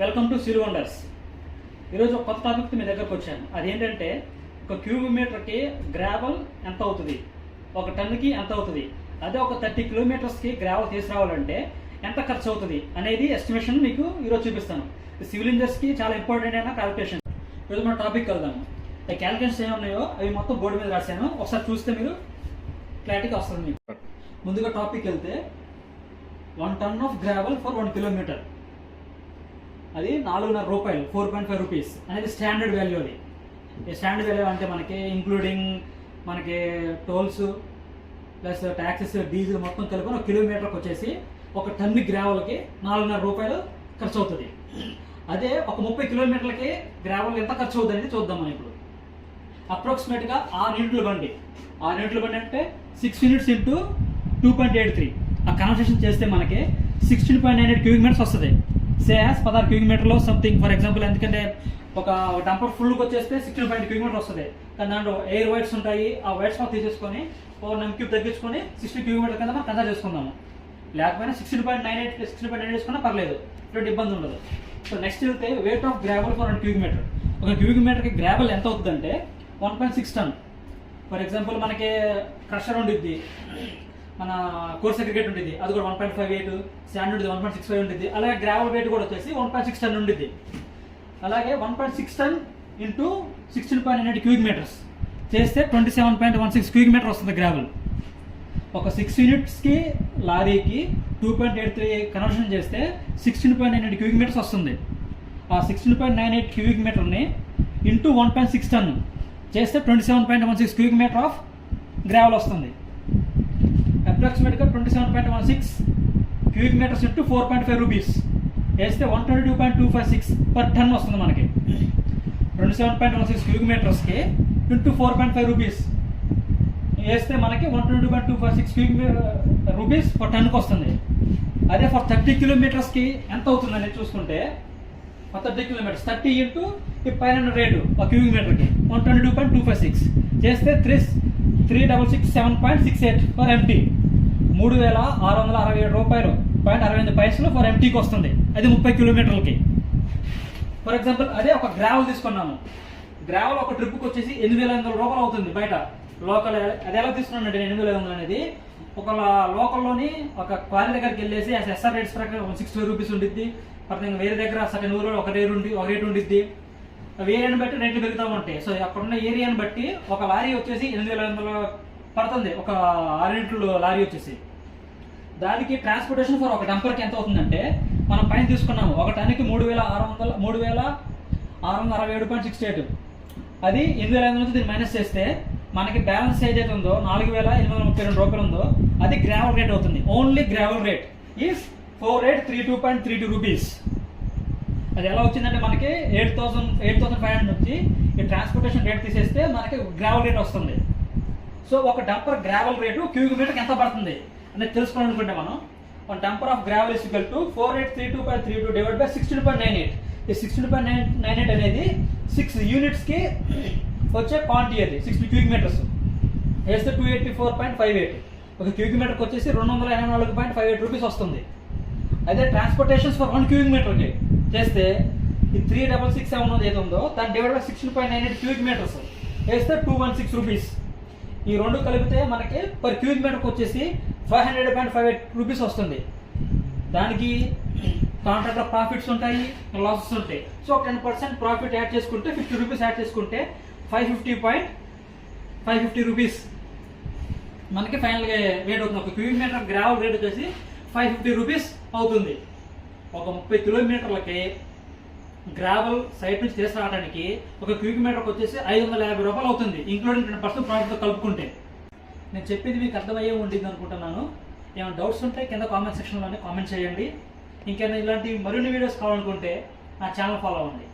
Welcome to silk wonders. ఈరోజు ఒక కొత్త టాపిక్ మీ దగ్గరకు వచ్చాను. అదేంటంటే ఒక క్యూబ్ మీటర్కి గ్రావెల్ ఎంత అవుతుంది, ఒక టన్నుకి ఎంత అవుతుంది, అదే ఒక 30 కిలోమీటర్స్కి గ్రావెల్ తీసుకురావాలంటే ఎంత ఖర్చు అవుతుంది అనేది ఎస్టిమేషన్ మీకు ఈరోజు చూపిస్తాను. సివిల్ ఇంజనీర్స్కి చాలా ఇంపార్టెంట్ అయిన క్యాలిక్యులేషన్. ఈరోజు మన టాపిక్ వెళ్దాము. ఈ క్యాలిక్యులేషన్స్ ఏమున్నాయో అవి మొత్తం బోర్డు మీద రాశాను, ఒకసారి చూస్తే మీరు క్లారిటీగా వస్తుంది మీకు. ముందుగా టాపిక్ వెళ్తే 1 ton of gravel for 1 kilometre, అది 4.5 రూపాయలు, 4.5 రూపీస్ అనేది స్టాండర్డ్ వాల్యూ. అది స్టాండర్డ్ వాల్యూ అంటే మనకి ఇంక్లూడింగ్ మనకి టోల్స్ ప్లస్ ట్యాక్సెస్ డీజిల్ మొత్తం కలిపి 1 కిలోమీటర్కి వచ్చేసి ఒక టన్ను గ్రావెల్కి 4.5 రూపాయలు ఖర్చు అవుతుంది. అదే ఒక 30 కిలోమీటర్లకి గ్రావెల్ ఎంత ఖర్చు అవుతుంది అనేది చూద్దాం మనం ఇప్పుడు. అప్రాక్సిమేట్గా 6 యూనిట్ల బండి అంటే 6 యూనిట్స్ ఇంటూ 2.83 ఆ కన్వర్సేషన్ చేస్తే మనకి 16.98 క్యూబిక్ మీటర్స్ వస్తుంది. సేయాస్ 16 క్యూబిక్ మీటర్లో సంథింగ్ ఫర్ ఎగ్జాంపుల్, ఎందుకంటే ఒక డంపర్ ఫుల్కి వచ్చేస్తే 16.8 క్యూబిక్ మీటర్ వస్తుంది. కానీ దాంట్లో ఎయిర్ వైట్స్ ఉంటాయి, ఆ వైట్స్ మనం తీసేసుకొని ఓ 9 క్యూబ్ తగ్గించుకొని 60 క్యూబిక్ మీటర్ కింద మనం కన్సిడర్ చేసుకుందాము. లేకపోయినా 16.98 వేసుకున్నా పర్లేదు, ఎటువంటి ఇబ్బంది ఉండదు. సో నెక్స్ట్ వెళ్తే weight of gravel for 1 cubic metre. ఒక క్యూబిక్ మీటర్కి గ్రావెల్ ఎంత అవుతుందంటే 1.6 ton. ఫర్ ఎగ్జాంపుల్ మనకి క్రషర్ ఉండిద్ది, మన కోర్స్ అగ్రిగేట్ ఉంటుంది, అది కూడా 1.58, శాండ్ ఉంటుంది 1.65 ఉంటుంది. అలాగే గ్రావెల్ వెయిట్ కూడా వచ్చేసి 1.6 ton ఉంటుంది. అలాగే 1.6 ton ఇంటూ 16.98 క్యూబిక్ మీటర్స్ చేస్తే 27.16 క్యూబిక్ మీటర్ వస్తుంది గ్రావెల్. ఒక 6 యూనిట్స్కి లారీకి 2.83 కన్వర్షన్ చేస్తే 16.98 క్యూబిక్ మీటర్స్ వస్తుంది. ఆ 16.98 క్యూబిక్ మీటర్ని ఇంటూ 1.6 ton చేస్తే 27.16 క్యూబిక్ మీటర్ ఆఫ్ గ్రావెల్ వస్తుంది. అప్రాక్సిమేట్గా 27.16 క్యూబిక్ మీటర్స్ ఇంటూ 4.5 రూపీస్ వేస్తే 122.256 పర్ టన్ వస్తుంది మనకి. 27.16 క్యూబిక్ మీటర్స్కి ఇంటూ 4.5 రూపీస్ వేస్తే మనకి 122.256 క్యూబిక్ రూపీస్ పర్ టన్కి వస్తుంది. అదే ఫర్ 30 కిలోమీటర్స్కి ఎంత అవుతుందని చూసుకుంటే, ఫర్ 30 కిలోమీటర్స్ 30 ఇంటూ ఈ పైన రేటు ఒక క్యూబిక్ మీటర్కి 122.256 చేస్తే 3,667.68 ఫర్ ఎంటీ, 3,667 రూపాయలు 68 ఫర్ ఎంటీకి వస్తుంది. అది 30 కిలోమీటర్లకి. ఫర్ ఎగ్జాంపుల్ అదే ఒక గ్రావెల్ తీసుకున్నాము. గ్రావెల్ ఒక ట్రిప్కి వచ్చేసి 8,500 రూపాయలు అవుతుంది బయట లోకల్. అది ఎలా తీసుకున్నానంటే 8,500 అనేది ఒక లోకల్లోని ఒక క్వారీ దగ్గరికి వెళ్ళేసి ఎస్ఆర్ రేట్స్ ప్రకారం 60 రూపీస్ ఉంటుంది. వేరే దగ్గర సగం ఊరు ఒక రేట్ ఉండిద్ది. ఏరియాని బట్టి రేట్లు పెరుగుతూ ఉంటాయి. సో అక్కడున్న ఏరియాని బట్టి ఒక లారీ వచ్చేసి 8,500 పడుతుంది. ఒక 6 యూనిట్లు లారీ వచ్చేసి దానికి ట్రాన్స్పోర్టేషన్ ఫర్ ఒక డంపర్కి ఎంత అవుతుందంటే, మనం పైన తీసుకున్నాము ఒక టన్నుకి 3,667.68. అది 8,500 నుంచి దీన్ని మైనస్ చేస్తే మనకి బ్యాలెన్స్ ఏదైతే ఉందో 4,832 రూపాయలు ఉందో అది గ్రావెల్ రేట్ అవుతుంది. Only gravel rate is 4,832.32 rupees. అది ఎలా వచ్చిందంటే మనకి 8,500 నుంచి ఈ ట్రాన్స్పోర్టేషన్ రేట్ తీసేస్తే మనకి గ్రావెల్ రేట్ వస్తుంది. సో ఒక డంపర్ గ్రావెల్ రేటు క్యూబిక్ మీటర్కి ఎంత పడుతుంది అనేది తెలుసుకోవాలనుకుంటే మనం one dumper of gravel is equal to 4,832.32 divide by 16.98. ఈ 16.98 అనేది 6 యూనిట్స్కి వచ్చే క్వాంటిటీ. అది 60 క్యూబిక్ మీటర్స్ వేస్తే 284.58. ఒక క్యూబిక్ మీటర్కి వచ్చేసి 284.58 రూపీస్ వస్తుంది. అదే ట్రాన్స్పోర్టేషన్స్ ఫర్ 1 క్యూబిక్ మీటర్కి చేస్తే ఈ 3,667 ఏది ఉందో దాన్ని డివైడ్ బై 16.98 క్యూబిక్ మీటర్స్ వేస్తే 216 రూపీస్. ఈ రెండు కలిపితే మనకి పర్ క్యూబిక్ మీటర్కి వచ్చేసి 500.58 రూపీస్ వస్తుంది. దానికి కాంట్రాక్ట్లో ప్రాఫిట్స్ ఉంటాయి, లాసెస్ ఉంటాయి. సో 10% ప్రాఫిట్ యాడ్ చేసుకుంటే 50 రూపీస్ యాడ్ చేసుకుంటే 550 రూపీస్ మనకి ఫైనల్గా రేట్ అవుతుంది. ఒక క్యూబిక్ మీటర్ గ్రావెల్ రేట్ వచ్చేసి 550 రూపీస్ అవుతుంది. ఒక 30 కిలోమీటర్లకి గ్రావెల్ సైట్ నుంచి తీసుకురావడానికి ఒక క్యూబిక్ మీటర్కి వచ్చేసి 550 రూపాయలు అవుతుంది, ఇంక్లూడింగ్ 10% ప్రాఫిట్తో కలుపుకుంటే. నేను చెప్పింది మీకు అర్థమయ్యే ఉంటుంది అనుకుంటున్నాను. ఏమైనా డౌట్స్ ఉంటే కింద కామెంట్ సెక్షన్లోనే కామెంట్ చేయండి. ఇంకేమైనా ఇలాంటి మరిన్ని వీడియోస్ కావాలనుకుంటే నా ఛానల్ ఫాలో అవ్వండి.